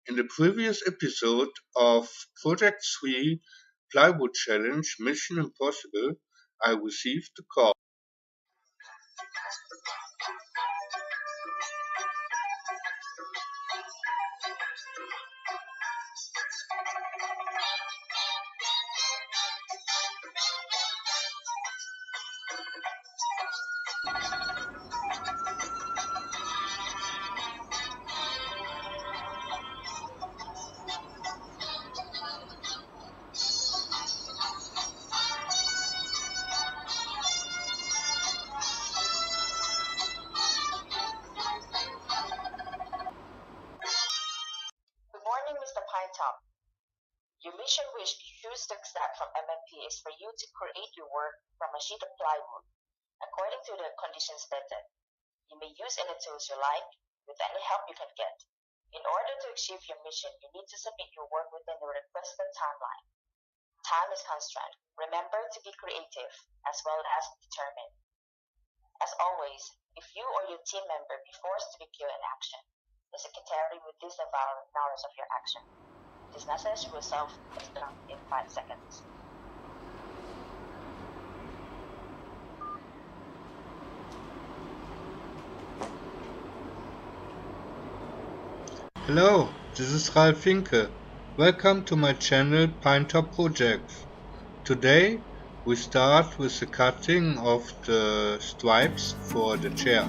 In the previous episode of Project 3 Plywood Challenge Mission Impossible, I received a call. Good morning, Mr. Pinetop. Your mission which you choose to accept from MMP is for you to create your work from a sheet of plywood, according to the conditions stated. You may use any tools you like, with any help you can get. In order to achieve your mission, you need to submit your work within the requested timeline. Time is constraint. Remember to be creative, as well as determined. As always, if you or your team member be forced to be killed in action, the secretary will disavow knowledge of your action. This message will self-destruct in 5 seconds. Hello, this is Ralf Finke. Welcome to my channel Pinetop Projects. Today we start with the cutting of the stripes for the chair.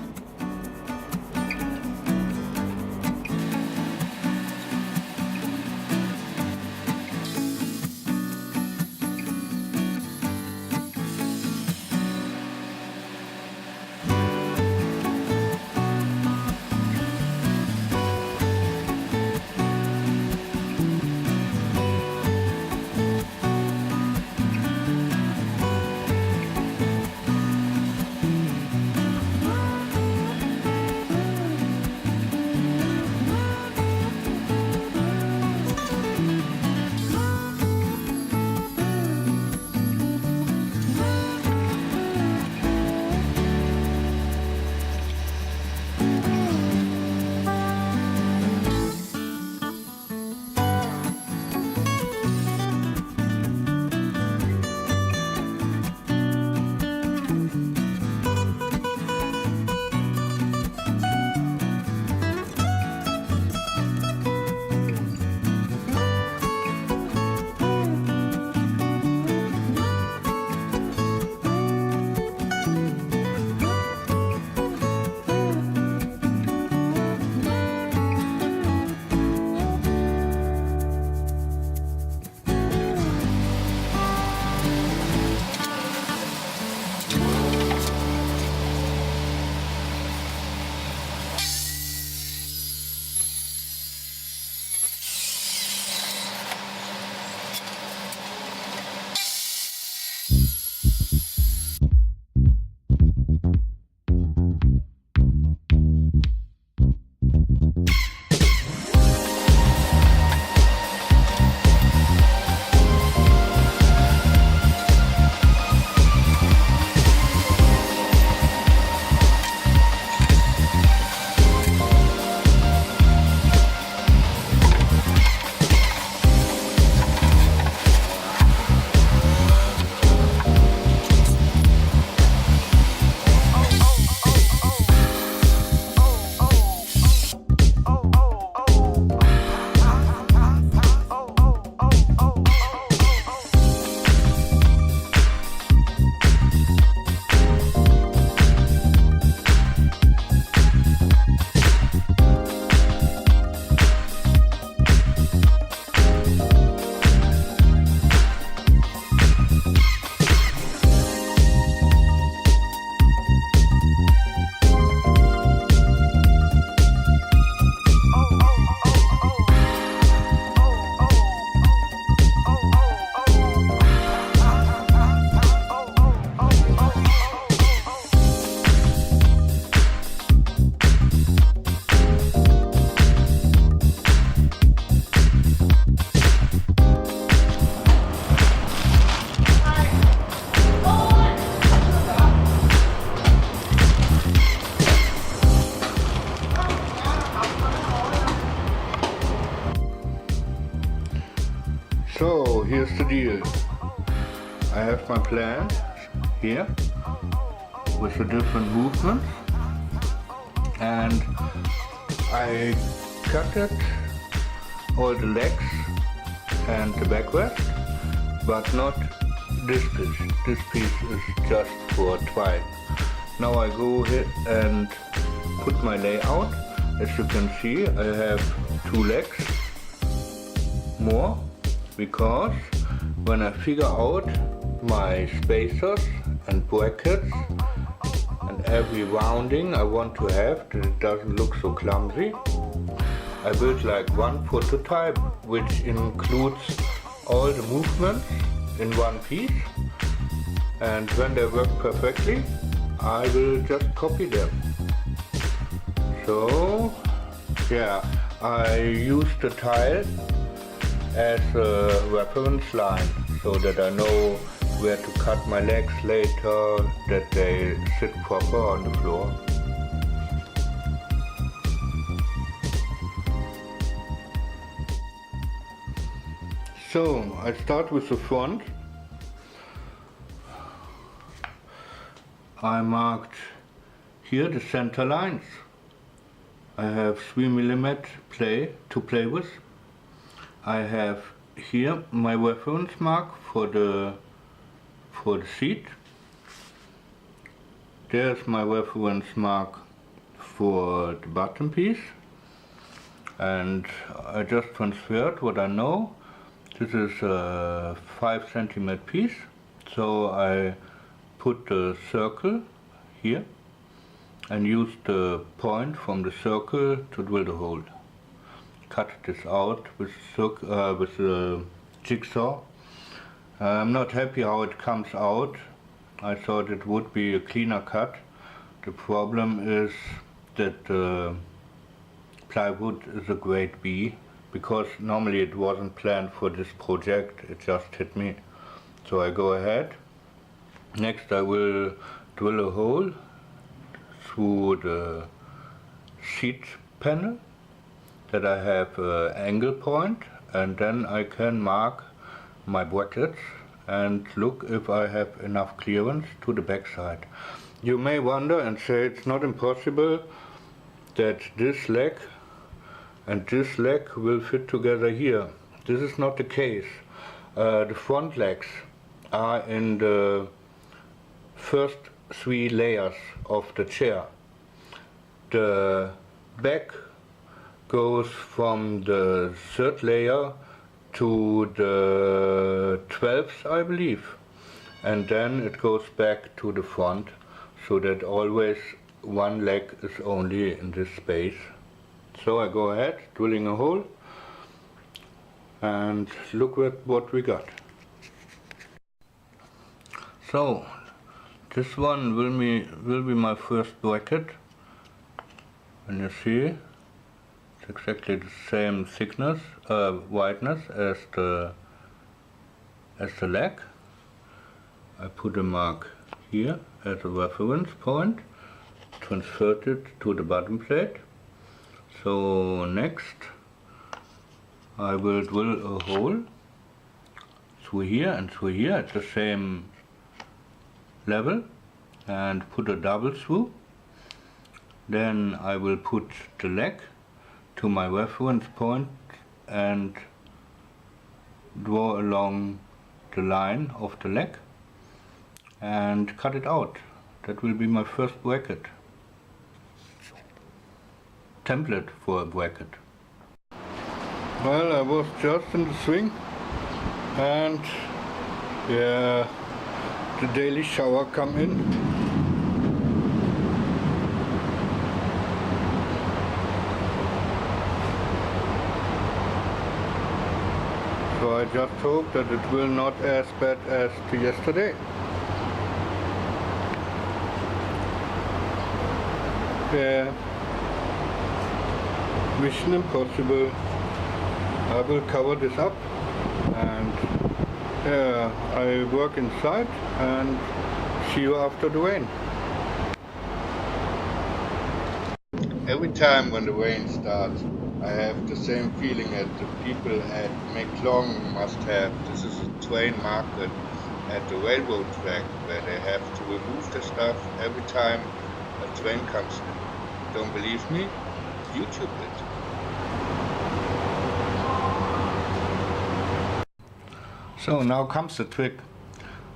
So here's the deal. I have my plan here with the different movements, and I cut it, all the legs and the backrest, but not this piece. This piece is just for twine. Now I go here and put my layout. As you can see, I have 2 legs more, because when I figure out my spacers and brackets and every rounding I want to have, that it doesn't look so clumsy, I built like one prototype which includes all the movements in one piece, and when they work perfectly I will just copy them. So yeah, I use the tile as a reference line so that I know where to cut my legs later, that they sit proper on the floor. So I start with the front. I marked here the center lines. I have 3mm to play with. I have here my reference mark for the seat. There's my reference mark for the bottom piece, and I just transferred what I know. This is a 5 cm piece, so I put the circle here and use the point from the circle to drill the hole. Cut this out with the jigsaw. I'm not happy how it comes out. I thought it would be a cleaner cut. The problem is that plywood is a grade B, because normally it wasn't planned for this project, it just hit me. So I go ahead. Next I will drill a hole through the seat panel that I have an angle point, and then I can mark my brackets and look if I have enough clearance to the back side. You may wonder and say it's not impossible that this leg and this leg will fit together here. This is not the case. The front legs are in the first 3 layers of the chair. The back goes from the 3rd layer to the 12th, I believe, and then it goes back to the front, so that always one leg is only in this space. So I go ahead, drilling a hole, and look at what we got. So this one will be my first bracket, and you see it's exactly the same thickness, wideness as the leg. I put a mark here as a reference point, transferred it to the bottom plate. So next I will drill a hole through here and through here at the same level and put a double through. Then I will put the leg to my reference point and draw along the line of the leg and cut it out. That will be my first bracket. Template for a bracket. Well, I was just in the swing, and yeah, the daily shower come in. So I just hope that it will not as bad as to yesterday. Yeah. Mission Impossible. I will cover this up, and I work inside and see you after the rain. Every time when the rain starts, I have the same feeling that the people at McClung must have. This is a train market at the railroad track where they have to remove the stuff every time a train comes in. Don't believe me? YouTube it. So now comes the trick.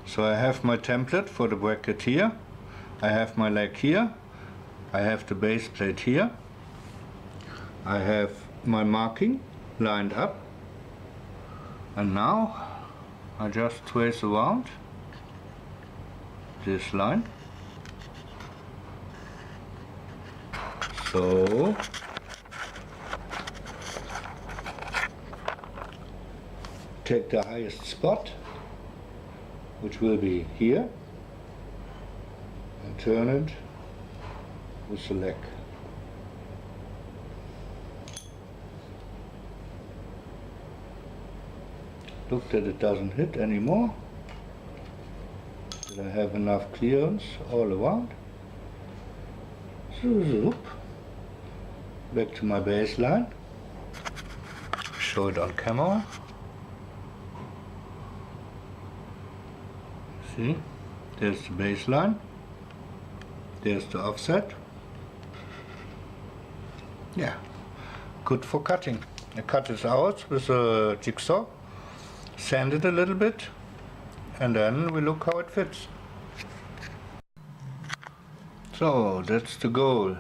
So I have my template for the bracket here. I have my leg here. I have the base plate here. I have my marking lined up. And now I just trace around this line. So take the highest spot, which will be here, and turn it with the leg. Look that it doesn't hit anymore. That I have enough clearance all around. Zoop. Back to my baseline. Show it on camera. See, there's the baseline. There's the offset. Yeah, good for cutting. I cut this out with a jigsaw, sand it a little bit, and then we look how it fits. So that's the goal.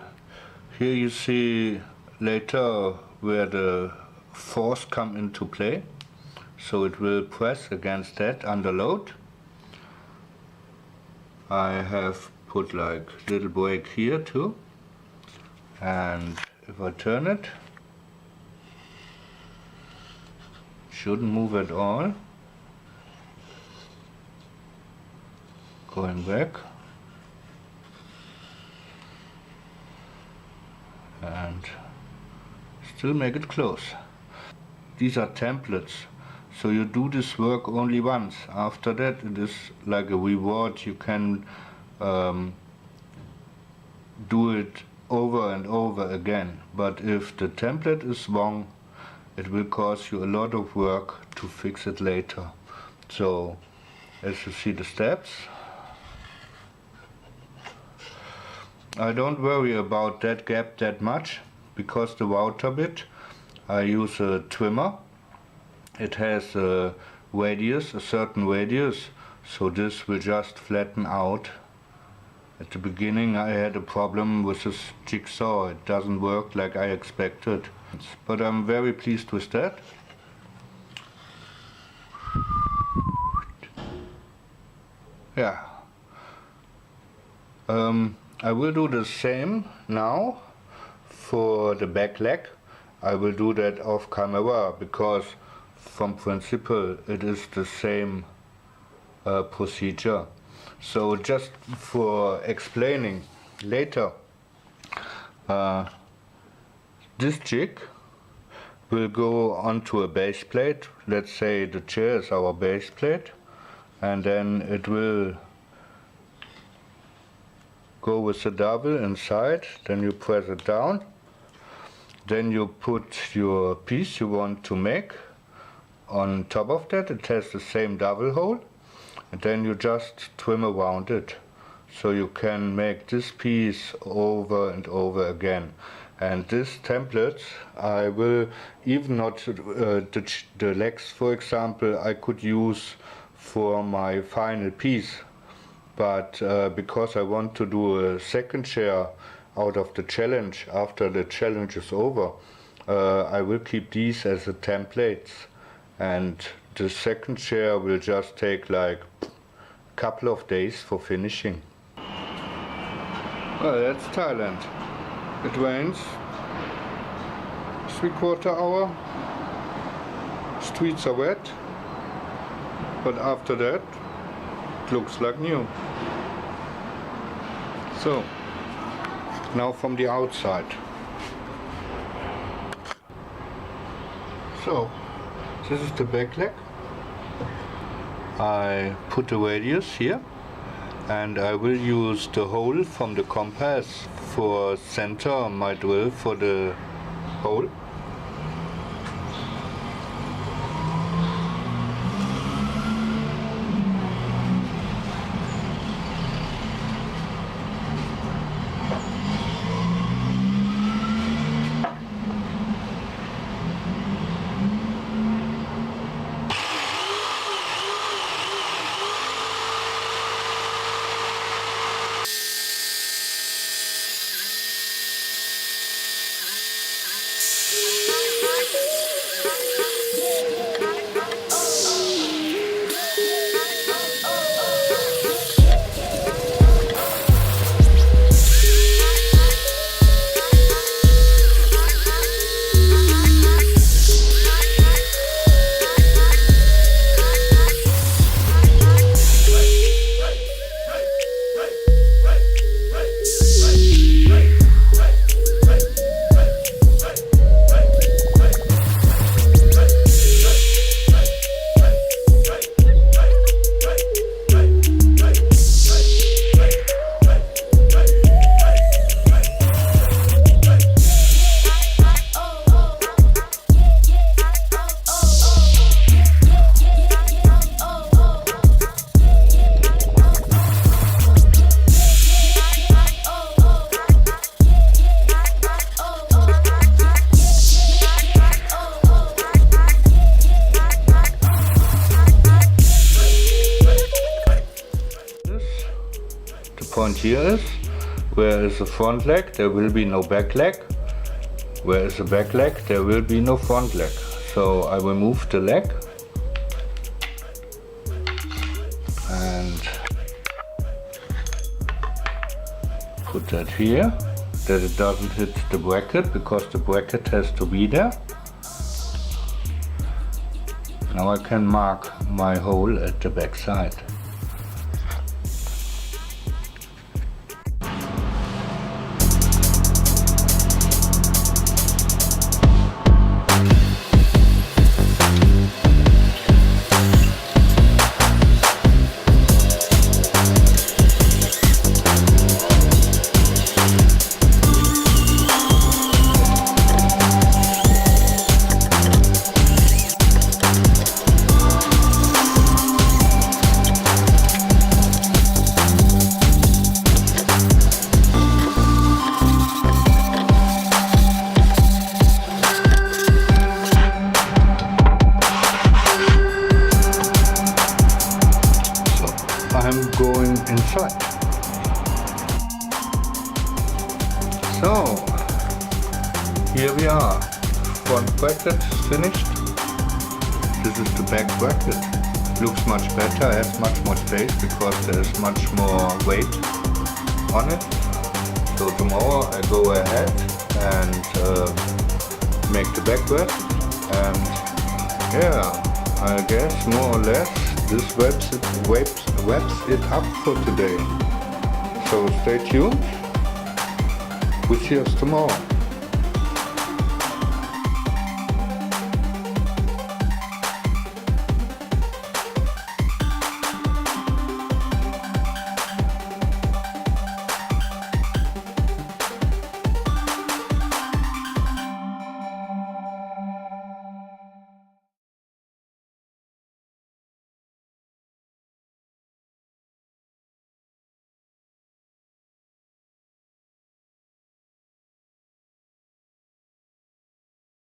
Here you see later where the force come into play. So it will press against that under load. I have put like little break here too. And if I turn it, shouldn't move at all. Going back. And still make it close. These are templates, so you do this work only once. After that it is like a reward. You can do it over and over again, but if the template is wrong, it will cost you a lot of work to fix it later. So as you see the steps, I don't worry about that gap that much, because the outer bit I use a trimmer. It has a radius, a certain radius, so this will just flatten out. At the beginning I had a problem with this jigsaw. It doesn't work like I expected, but I'm very pleased with that. Yeah. I will do the same now for the back leg. I will do that off camera because from principle it is the same procedure. So just for explaining later, this jig will go onto a base plate. Let's say the chair is our base plate, and then it will go with the double inside. Then you press it down. Then you put your piece you want to make on top of that. It has the same double hole, and then you just trim around it. So you can make this piece over and over again. And this template, I will even not the legs, for example, I could use for my final piece. But because I want to do a second chair out of the challenge after the challenge is over, I will keep these as the templates, and the second chair will just take like a couple of days for finishing. Well, that's Thailand. It rains 3/4 hour, streets are wet, but after that it looks like new. So now from the outside. So this is the back leg. I put the radius here, and I will use the hole from the compass for center my drill for the hole. point here is, where is the front leg, there will be no back leg. Where is the back leg, there will be no front leg. So I will move the leg and put that here, that it doesn't hit the bracket, because the bracket has to be there. Now I can mark my hole at the back side. I'm going inside. So, here we are. Front bracket finished. This is the back bracket. Looks much better, has much more space because there's much more weight on it. So tomorrow I go ahead and make the back bracket, and yeah, I guess more or less this wraps it up for today. So stay tuned. We'll see us tomorrow.